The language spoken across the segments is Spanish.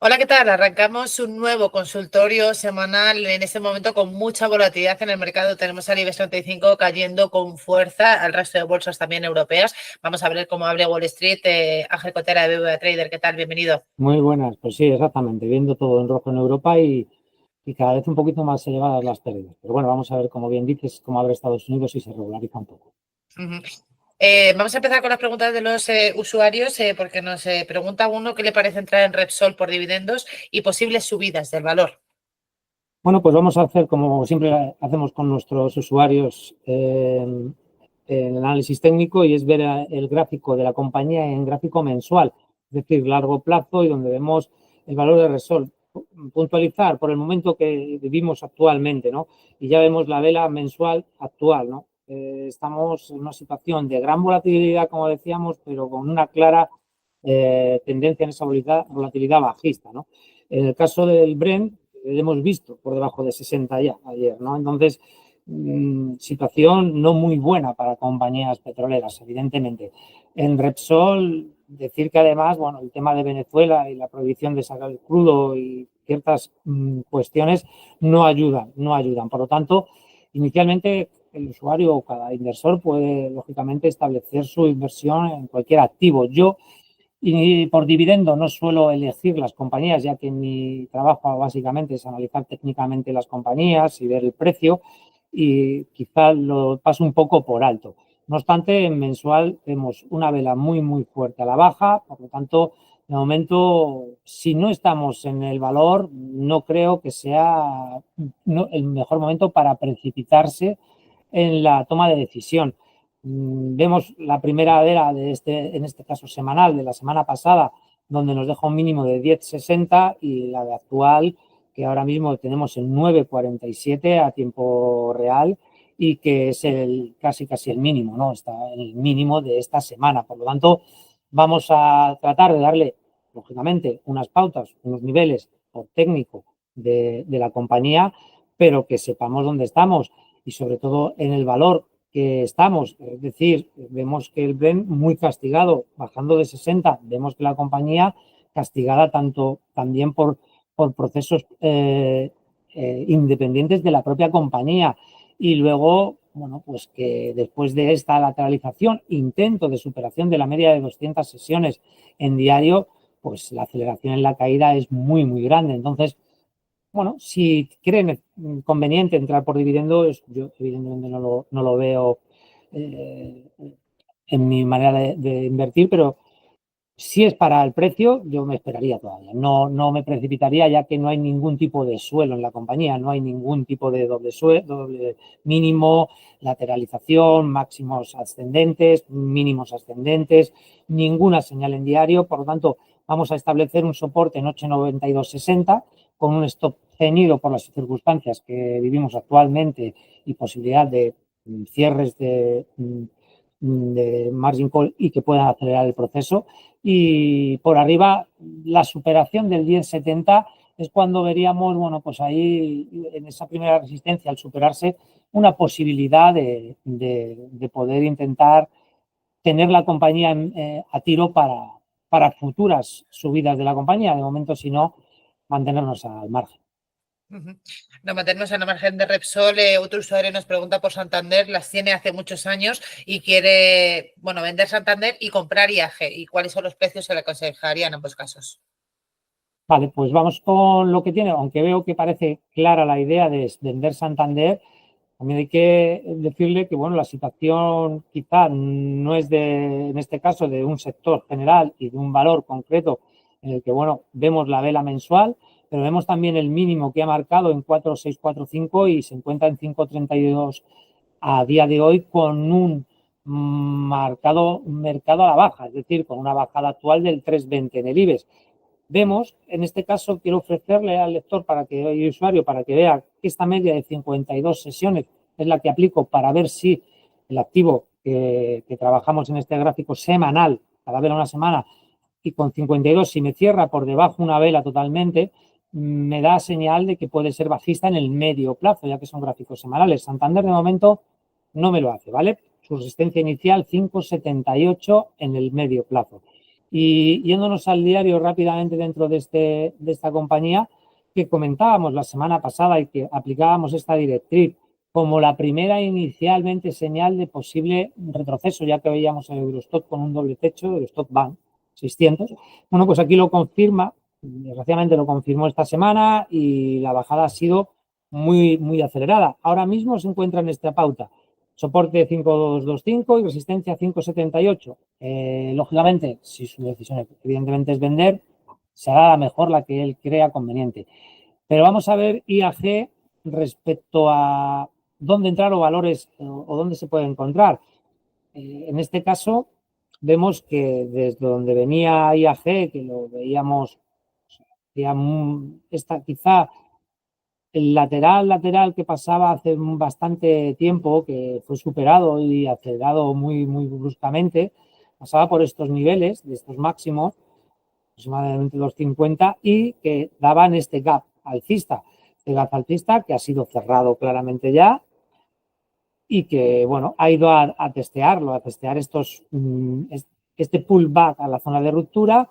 Hola, ¿qué tal? Arrancamos un nuevo consultorio semanal en este momento con mucha volatilidad en el mercado. Tenemos al IBEX 35 cayendo con fuerza, al resto de bolsas también europeas. Vamos a ver cómo abre Wall Street. Ángel Cotera de BBVA Trader, ¿qué tal? Bienvenido. Muy buenas, pues sí, exactamente, viendo todo en rojo en Europa y cada vez un poquito más elevadas las pérdidas. Pero bueno, vamos a ver, como bien dices, cómo abre Estados Unidos y se regulariza un poco. Ujú. Vamos a empezar con las preguntas de los usuarios, porque nos pregunta uno qué le parece entrar en Repsol por dividendos y posibles subidas del valor. Bueno, pues vamos a hacer, como siempre hacemos con nuestros usuarios, el análisis técnico y es ver el gráfico de la compañía en gráfico mensual, es decir, largo plazo y donde vemos el valor de Repsol. Puntualizar por el momento que vivimos actualmente, ¿no? Y ya vemos la vela mensual actual, ¿no? Estamos en una situación de gran volatilidad, como decíamos, pero con una clara tendencia en esa volatilidad bajista, ¿no? En el caso del Brent, hemos visto por debajo de 60 ya ayer, ¿no? Entonces, situación no muy buena para compañías petroleras, evidentemente. En Repsol, decir que además, bueno, el tema de Venezuela y la prohibición de sacar el crudo y ciertas cuestiones no ayudan. Por lo tanto, inicialmente el usuario o cada inversor puede, lógicamente, establecer su inversión en cualquier activo. Yo, y por dividendo no suelo elegir las compañías, ya que mi trabajo básicamente es analizar técnicamente las compañías y ver el precio y quizás lo paso un poco por alto. No obstante, en mensual vemos una vela muy fuerte a la baja, por lo tanto, de momento, si no estamos en el valor, no creo que sea el mejor momento para precipitarse en la toma de decisión. Vemos la primera vela en este caso semanal, de la semana pasada, donde nos deja un mínimo de 10,60 y la de actual, que ahora mismo tenemos en 9,47 a tiempo real y que es casi el mínimo, ¿no? Está en el mínimo de esta semana. Por lo tanto, vamos a tratar de darle, lógicamente, unas pautas, unos niveles por técnico de la compañía, pero que sepamos dónde estamos y sobre todo en el valor que estamos. Es decir, vemos que el Brent muy castigado, bajando de 60, vemos que la compañía castigada también por procesos independientes de la propia compañía. Y luego, bueno, pues que después de esta lateralización, intento de superación de la media de 200 sesiones en diario, pues la aceleración en la caída es muy grande. Entonces, bueno, si creen conveniente entrar por dividendos, yo evidentemente no lo veo en mi manera de invertir, pero si es para el precio, yo me esperaría todavía. No me precipitaría, ya que no hay ningún tipo de suelo en la compañía, no hay ningún tipo de doble mínimo, lateralización, máximos ascendentes, mínimos ascendentes, ninguna señal en diario. Por lo tanto, vamos a establecer un soporte en 8,9260 con un stop ceñido por las circunstancias que vivimos actualmente y posibilidad de cierres de margin call y que puedan acelerar el proceso. Y por arriba, la superación del 10,70 es cuando veríamos, bueno, pues ahí en esa primera resistencia, al superarse, una posibilidad de poder intentar tener la compañía a tiro para futuras subidas de la compañía. De momento, si no, mantenernos al margen. No mantenernos en la margen de Repsol. Otro usuario nos pregunta por Santander, las tiene hace muchos años y quiere, bueno, vender Santander y comprar IAG. ¿Y cuáles son los precios que le aconsejaría en ambos casos? Vale, pues vamos con lo que tiene, aunque veo que parece clara la idea de vender Santander. También hay que decirle que, bueno, la situación quizá no es en este caso, de un sector general y de un valor concreto en el que, bueno, vemos la vela mensual, pero vemos también el mínimo que ha marcado en 4,645 y se encuentra en 5,32 a día de hoy con un mercado a la baja, es decir, con una bajada actual del 3,20 en el IBEX. Vemos, en este caso, quiero ofrecerle al lector y usuario para que vea que esta media de 52 sesiones es la que aplico para ver si el activo que trabajamos en este gráfico semanal, cada vela una semana, y con 52, si me cierra por debajo una vela totalmente, me da señal de que puede ser bajista en el medio plazo, ya que son gráficos semanales. Santander, de momento, no me lo hace, ¿vale? Su resistencia inicial, 5,78 en el medio plazo. Y yéndonos al diario rápidamente dentro de esta compañía, que comentábamos la semana pasada y que aplicábamos esta directriz como la primera inicialmente señal de posible retroceso, ya que veíamos el Eurostock con un doble techo, el Eurostock Bank 600. Bueno, pues aquí lo confirma, desgraciadamente lo confirmó esta semana y la bajada ha sido muy acelerada. Ahora mismo se encuentra en esta pauta. Soporte 5225 y resistencia 578. Lógicamente, si su decisión evidentemente es vender, será la mejor la que él crea conveniente. Pero vamos a ver IAG respecto a dónde entrar o valores o dónde se puede encontrar. En este caso, vemos que desde donde venía IAG, que lo veíamos, quizá el lateral que pasaba hace bastante tiempo, que fue superado y acelerado muy bruscamente, pasaba por estos niveles, de estos máximos, aproximadamente 250, y que daban este gap alcista que ha sido cerrado claramente ya y que, bueno, ha ido a testear este pullback a la zona de ruptura.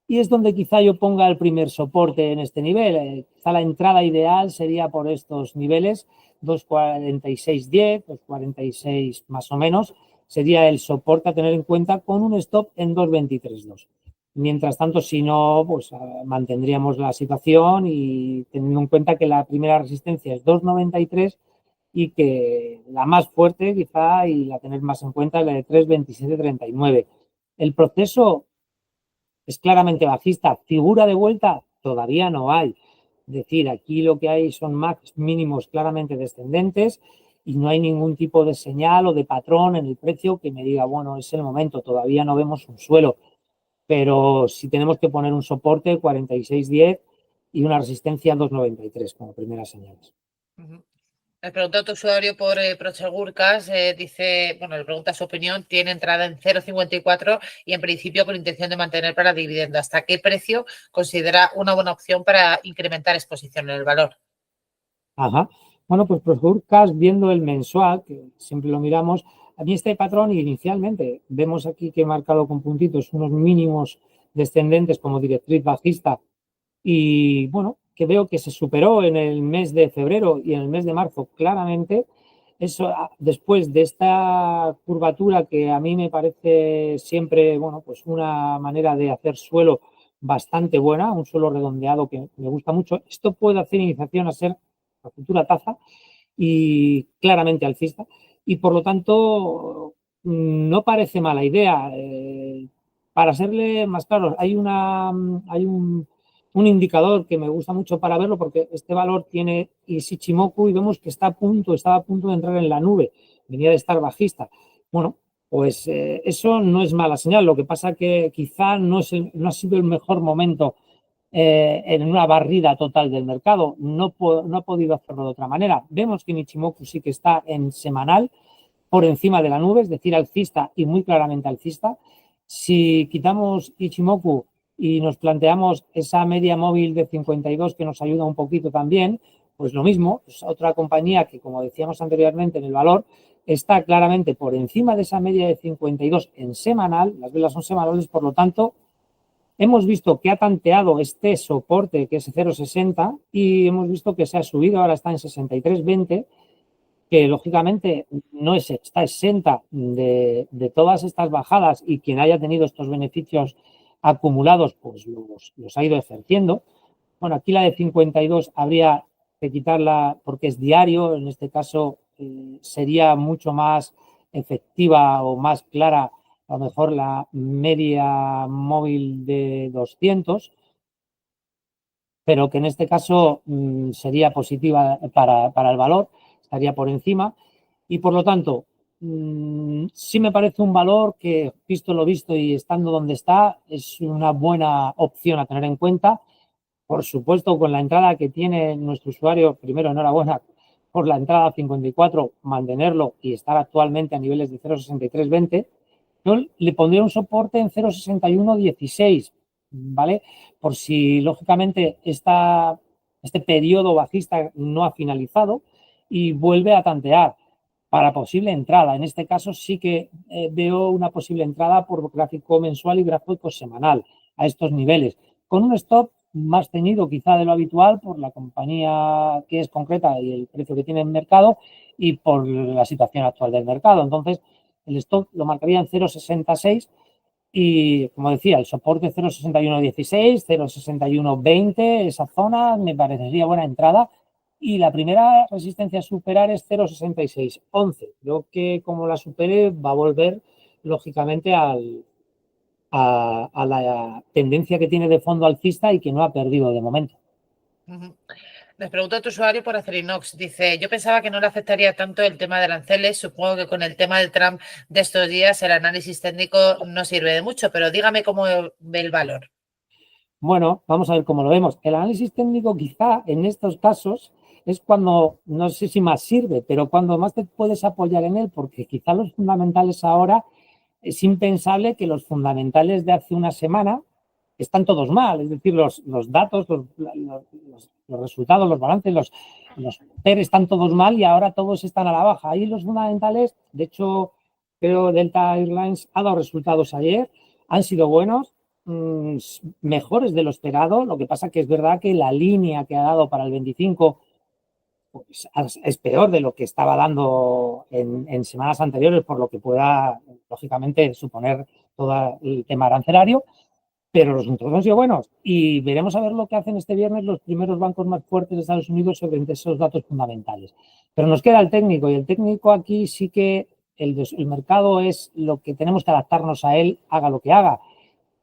Y es donde quizá yo ponga el primer soporte en este nivel. Quizá la entrada ideal sería por estos niveles, 2.4610, 2.46 más o menos, sería el soporte a tener en cuenta con un stop en 2.23.2. Mientras tanto, si no, pues mantendríamos la situación y teniendo en cuenta que la primera resistencia es 2.93 y que la más fuerte quizá y la tener más en cuenta es la de 3.2739. El proceso es claramente bajista. Figura de vuelta todavía no hay. Es decir, aquí lo que hay son max mínimos claramente descendentes y no hay ningún tipo de señal o de patrón en el precio que me diga, bueno, es el momento, todavía no vemos un suelo. Pero si tenemos que poner un soporte 46.10 y una resistencia 2.93 como primeras señales. Le pregunta a tu usuario por Prosegur Cash, dice, bueno, le pregunta su opinión, tiene entrada en 0,54 y en principio con intención de mantener para dividendo. ¿Hasta qué precio considera una buena opción para incrementar exposición en el valor? Ajá. Bueno, pues Prosegur Cash, viendo el mensual, que siempre lo miramos, a mí este patrón inicialmente, vemos aquí que he marcado con puntitos unos mínimos descendentes como directriz bajista y bueno, que veo que se superó en el mes de febrero y en el mes de marzo claramente. Eso, después de esta curvatura que a mí me parece siempre, bueno, pues una manera de hacer suelo bastante buena, un suelo redondeado que me gusta mucho. Esto puede hacer iniciación a ser la futura taza y claramente alcista y por lo tanto no parece mala idea. Para serle más claro, hay un indicador que me gusta mucho para verlo porque este valor tiene Ichimoku y vemos que estaba a punto de entrar en la nube, venía de estar bajista. Bueno, pues eso no es mala señal, lo que pasa que quizá no ha sido el mejor momento en una barrida total del mercado. No ha podido hacerlo de otra manera. Vemos que Ichimoku sí que está en semanal por encima de la nube, es decir, alcista y muy claramente alcista. Si quitamos Ichimoku y nos planteamos esa media móvil de 52 que nos ayuda un poquito también, pues lo mismo, es otra compañía que, como decíamos anteriormente en el valor, está claramente por encima de esa media de 52 en semanal, las velas son semanales, por lo tanto, hemos visto que ha tanteado este soporte que es 0,60 y hemos visto que se ha subido, ahora está en 63,20, que lógicamente no está exenta de todas estas bajadas y quien haya tenido estos beneficios acumulados pues los ha ido ejerciendo. Bueno, aquí la de 52 habría que quitarla porque es diario, en este caso sería mucho más efectiva o más clara a lo mejor la media móvil de 200, pero que en este caso sería positiva para el valor, estaría por encima y por lo tanto sí me parece un valor que, visto lo visto y estando donde está, es una buena opción a tener en cuenta. Por supuesto, con la entrada que tiene nuestro usuario, primero enhorabuena por la entrada a 54, mantenerlo y estar actualmente a niveles de 0,6320. Yo le pondría un soporte en 0,6116, ¿vale? Por si, lógicamente, este periodo bajista no ha finalizado y vuelve a tantear. para posible entrada. En este caso sí que veo una posible entrada por gráfico mensual y gráfico semanal a estos niveles, con un stop más ceñido quizá de lo habitual por la compañía que es concreta y el precio que tiene en mercado y por la situación actual del mercado. Entonces, el stop lo marcaría en 0,66 y, como decía, el soporte 0,6116, 0,6120, esa zona me parecería buena entrada. Y la primera resistencia a superar es 0,6611. Creo que como la supere va a volver, lógicamente, a la tendencia que tiene de fondo alcista y que no ha perdido de momento. Nos pregunta tu usuario por Acerinox. Dice, yo pensaba que no le afectaría tanto el tema de aranceles. Supongo que con el tema del Trump de estos días el análisis técnico no sirve de mucho, pero dígame cómo ve el valor. Bueno, vamos a ver cómo lo vemos. El análisis técnico quizá en estos casos es cuando, no sé si más sirve, pero cuando más te puedes apoyar en él, porque quizá los fundamentales ahora es impensable que los fundamentales de hace una semana están todos mal, es decir, los datos, los resultados, los balances, los PER están todos mal y ahora todos están a la baja. Ahí los fundamentales, de hecho, creo Delta Airlines ha dado resultados ayer, han sido buenos, mejores de lo esperado. Lo que pasa que es verdad que la línea que ha dado para el 25 pues, es peor de lo que estaba dando en semanas anteriores, por lo que pueda, lógicamente, suponer todo el tema arancelario, pero los resultados han sido buenos y veremos a ver lo que hacen este viernes los primeros bancos más fuertes de Estados Unidos sobre esos datos fundamentales. Pero nos queda el técnico y el técnico aquí sí que el mercado es lo que tenemos que adaptarnos a él, haga lo que haga.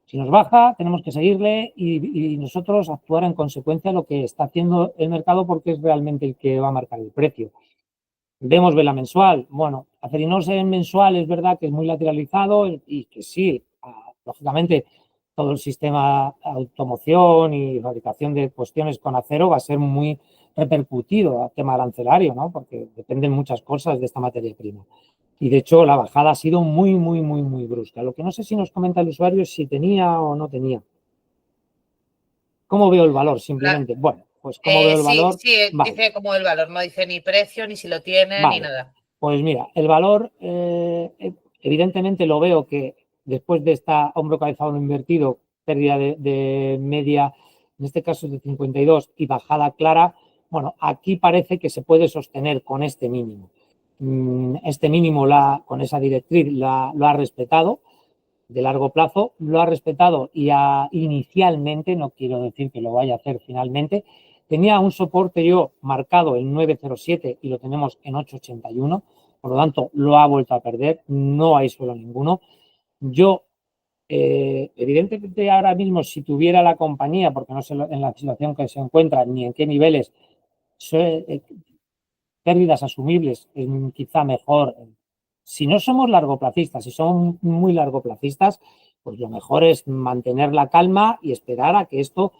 Si nos baja, tenemos que seguirle y nosotros actuar en consecuencia de lo que está haciendo el mercado porque es realmente el que va a marcar el precio. Vemos vela mensual. Bueno, Acerinox en mensual es verdad que es muy lateralizado y que sí, lógicamente, todo el sistema automoción y fabricación de cuestiones con acero va a ser muy repercutido al tema arancelario, ¿no? Porque dependen muchas cosas de esta materia prima. Y de hecho, la bajada ha sido muy brusca. Lo que no sé si nos comenta el usuario es si tenía o no tenía. ¿Cómo veo el valor? Simplemente. Bueno, pues ¿cómo veo el Sí, valor? sí, Vale, dice como el valor, no dice ni precio, ni si lo tiene, ni vale. nada. Pues mira, el valor, evidentemente lo veo que después de esta hombro cabezado invertido, pérdida de media, en este caso de 52 y bajada clara, bueno, aquí parece que se puede sostener con este mínimo. Este mínimo con esa directriz lo ha respetado de largo plazo, lo ha respetado y inicialmente, no quiero decir que lo vaya a hacer finalmente, tenía un soporte yo marcado en 907 y lo tenemos en 881, por lo tanto lo ha vuelto a perder, no hay suelo ninguno. Yo, evidentemente ahora mismo si tuviera la compañía, porque no sé en la situación que se encuentra ni en qué niveles, pérdidas asumibles, es quizá mejor. Si no somos largoplacistas, si somos muy largoplacistas, pues lo mejor es mantener la calma y esperar a que esto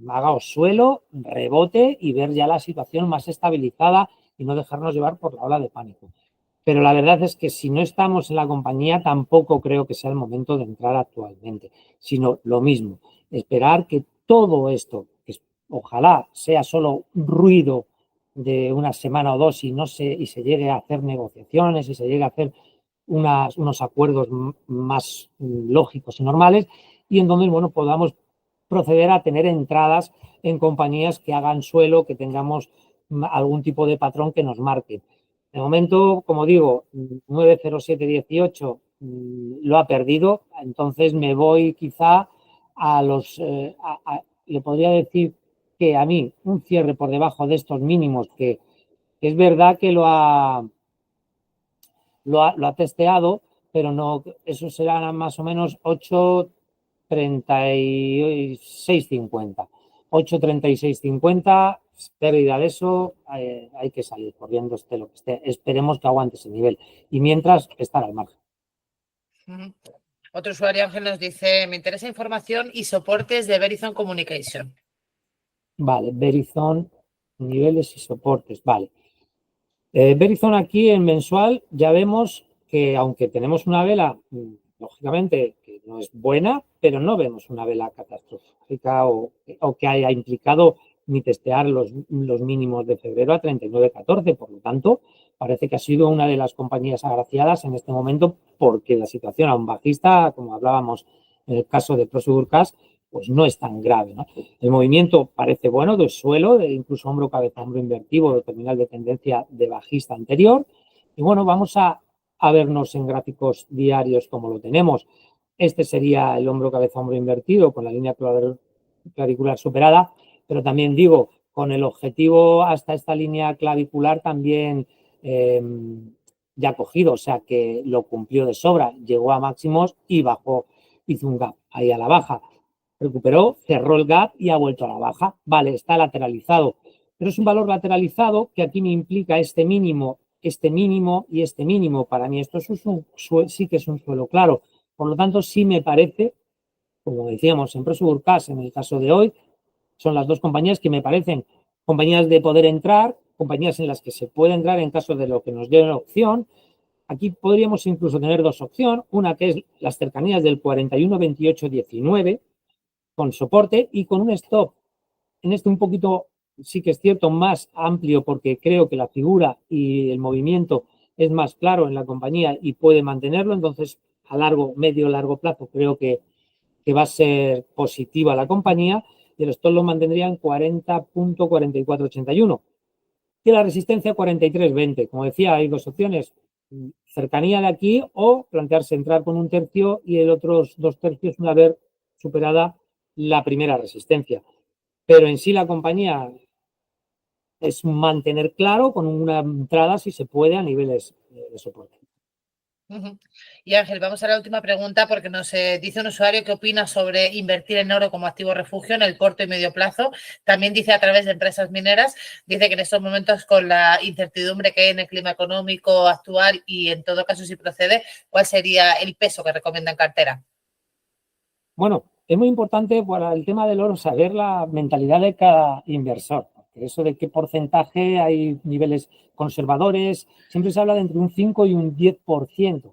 haga suelo, rebote y ver ya la situación más estabilizada y no dejarnos llevar por la ola de pánico. Pero la verdad es que si no estamos en la compañía, tampoco creo que sea el momento de entrar actualmente, sino lo mismo, esperar que todo esto, que ojalá sea solo ruido de una semana o dos y se llegue a hacer negociaciones y se llegue a hacer unos acuerdos más lógicos y normales y entonces, bueno, podamos proceder a tener entradas en compañías que hagan suelo, que tengamos algún tipo de patrón que nos marque. De momento, como digo, 90718 lo ha perdido, entonces me voy quizá a le podría decir que a mí un cierre por debajo de estos mínimos, que es verdad que lo ha testeado, pero no, eso será más o menos 8,3650. 8,3650, pérdida de eso, hay que salir corriendo, esté lo que esté. Esperemos que aguante ese nivel. Y mientras, estar al margen. Otro usuario, Ángel, nos dice, me interesa información y soportes de Verizon Communication. Vale, Verizon, niveles y soportes, vale. Verizon aquí en mensual ya vemos que aunque tenemos una vela, lógicamente, que no es buena, pero no vemos una vela catastrófica o que haya implicado ni testear los mínimos de febrero a 39,14. Por lo tanto, parece que ha sido una de las compañías agraciadas en este momento porque la situación aún bajista, como hablábamos en el caso de Prosegur Cash, pues no es tan grave, ¿no? El movimiento parece bueno de suelo, de incluso hombro, cabeza, hombro invertido, de terminal de tendencia de bajista anterior. Y bueno, vamos a vernos en gráficos diarios como lo tenemos. Este sería el hombro, cabeza, hombro invertido con la línea clavicular superada, pero también digo, con el objetivo hasta esta línea clavicular también ya cogido, o sea que lo cumplió de sobra, llegó a máximos y bajó, hizo un gap ahí a la baja, recuperó, cerró el gap y ha vuelto a la baja. Vale, está lateralizado, pero es un valor lateralizado que aquí me implica este mínimo y este mínimo. Para mí esto es sí que es un suelo claro. Por lo tanto, sí me parece, como decíamos en Prosegur Cash, en el caso de hoy, son las dos compañías que me parecen compañías de poder entrar, compañías en las que se puede entrar en caso de lo que nos dé una opción. Aquí podríamos incluso tener dos opciones, una que es las cercanías del 41,28,19 con soporte y con un stop en este un poquito, sí que es cierto, más amplio porque creo que la figura y el movimiento es más claro en la compañía y puede mantenerlo. Entonces, a medio, largo plazo creo que va a ser positiva la compañía y el stop lo mantendría en 40,4481 y la resistencia 43,20. Como decía, hay dos opciones, cercanía de aquí o plantearse entrar con un tercio y el otros 2 tercios una vez superada la primera resistencia. Pero en sí la compañía es mantener claro con una entrada, si se puede, a niveles de soporte. Y Ángel, vamos a la última pregunta porque nos dice un usuario qué opina sobre invertir en oro como activo refugio en el corto y medio plazo. También dice a través de empresas mineras, dice que en estos momentos con la incertidumbre que hay en el clima económico actual y en todo caso si procede, ¿cuál sería el peso que recomienda en cartera? Bueno, es muy importante para el tema del oro saber la mentalidad de cada inversor. Eso de qué porcentaje hay niveles conservadores, siempre se habla de entre un 5 y un 10%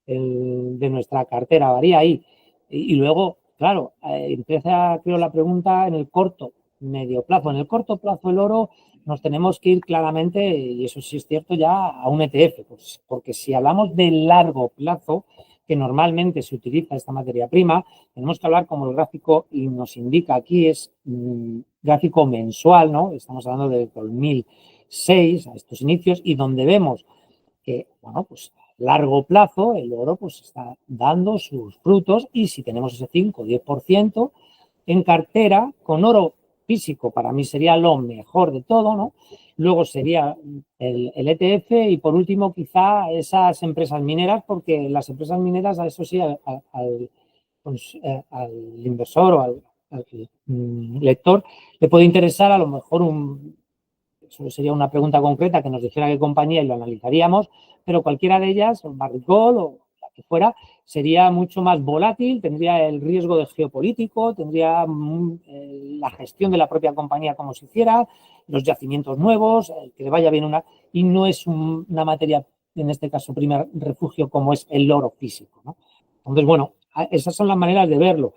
de nuestra cartera, varía ahí. Y luego, claro, empieza, creo, la pregunta en el corto, medio plazo. En el corto plazo el oro nos tenemos que ir claramente, y eso sí es cierto, ya a un ETF, pues, porque si hablamos de largo plazo, que normalmente se utiliza esta materia prima, tenemos que hablar como el gráfico y nos indica aquí es gráfico mensual, ¿no? Estamos hablando de 2006 a estos inicios y donde vemos que, bueno, pues a largo plazo el oro pues está dando sus frutos y si tenemos ese 5 o 10% en cartera con oro físico, para mí sería lo mejor de todo, ¿no? Luego sería el ETF y por último quizá esas empresas mineras, porque las empresas mineras, a eso sí, al inversor o al lector le puede interesar a lo mejor eso sería una pregunta concreta que nos dijera qué compañía y lo analizaríamos, pero cualquiera de ellas, Barrick o la que fuera, sería mucho más volátil, tendría el riesgo de geopolítico, tendría la gestión de la propia compañía como se hiciera, los yacimientos nuevos, que le vaya bien y no es una materia, en este caso, primer refugio como es el oro físico, ¿no? Entonces, bueno, esas son las maneras de verlo.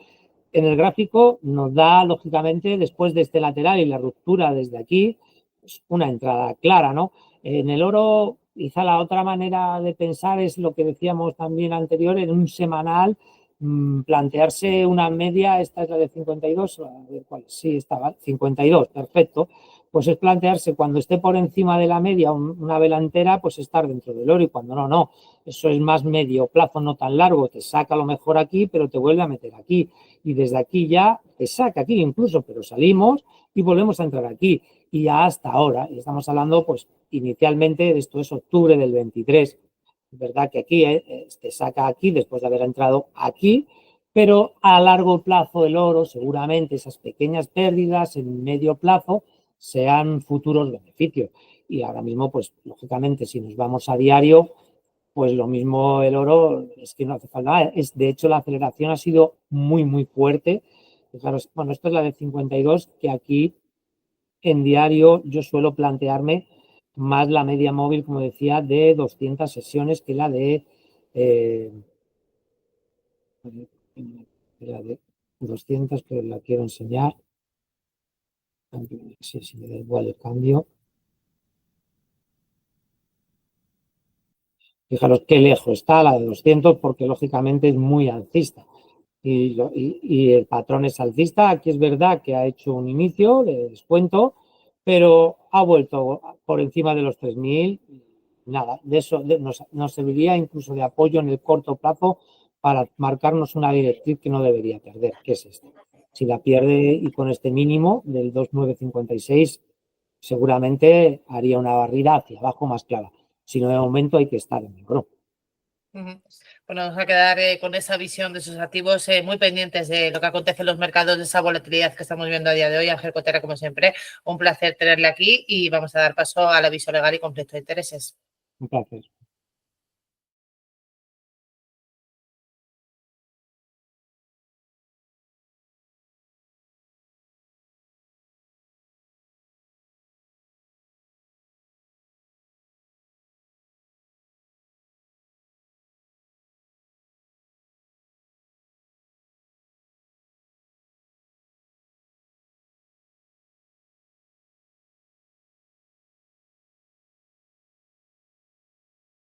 En el gráfico nos da, lógicamente, después de este lateral y la ruptura desde aquí, pues una entrada clara, ¿no? En el oro, quizá la otra manera de pensar es lo que decíamos también anterior, en un semanal, plantearse una media, esta es la de 52, a ver cuál, sí, estaba 52, perfecto, pues es plantearse cuando esté por encima de la media una vela entera, pues estar dentro del oro y cuando no, no. Eso es más medio plazo, no tan largo, te saca a lo mejor aquí, pero te vuelve a meter aquí. Y desde aquí ya te saca aquí incluso, pero salimos y volvemos a entrar aquí. Y ya hasta ahora, y estamos hablando, pues inicialmente, esto es octubre del 23, es verdad que aquí te saca aquí después de haber entrado aquí, pero a largo plazo el oro, seguramente esas pequeñas pérdidas en medio plazo sean futuros beneficios. Y ahora mismo, pues lógicamente, si nos vamos a diario, pues lo mismo el oro, es que no hace falta nada. De hecho, la aceleración ha sido muy, muy fuerte. Fijaros, bueno, esto es la de 52, que aquí en diario yo suelo plantearme más la media móvil, como decía, de 200 sesiones que la de, la de 200, que la quiero enseñar. Si me da igual el cambio. Fijaros qué lejos está la de 200 porque lógicamente es muy alcista. Y el patrón es alcista. Aquí es verdad que ha hecho un inicio de descuento, pero ha vuelto por encima de los 3.000. Nada, de eso nos serviría incluso de apoyo en el corto plazo para marcarnos una directriz que no debería perder, que es esta. Si la pierde y con este mínimo del 2.956, seguramente haría una barrida hacia abajo más clara. Si no, de momento hay que estar en negro. Bueno, vamos a quedar con esa visión de sus activos muy pendientes de lo que acontece en los mercados, de esa volatilidad que estamos viendo a día de hoy. Ángel Cotera, como siempre, un placer tenerle aquí y vamos a dar paso al aviso legal y conflicto de intereses. Un placer.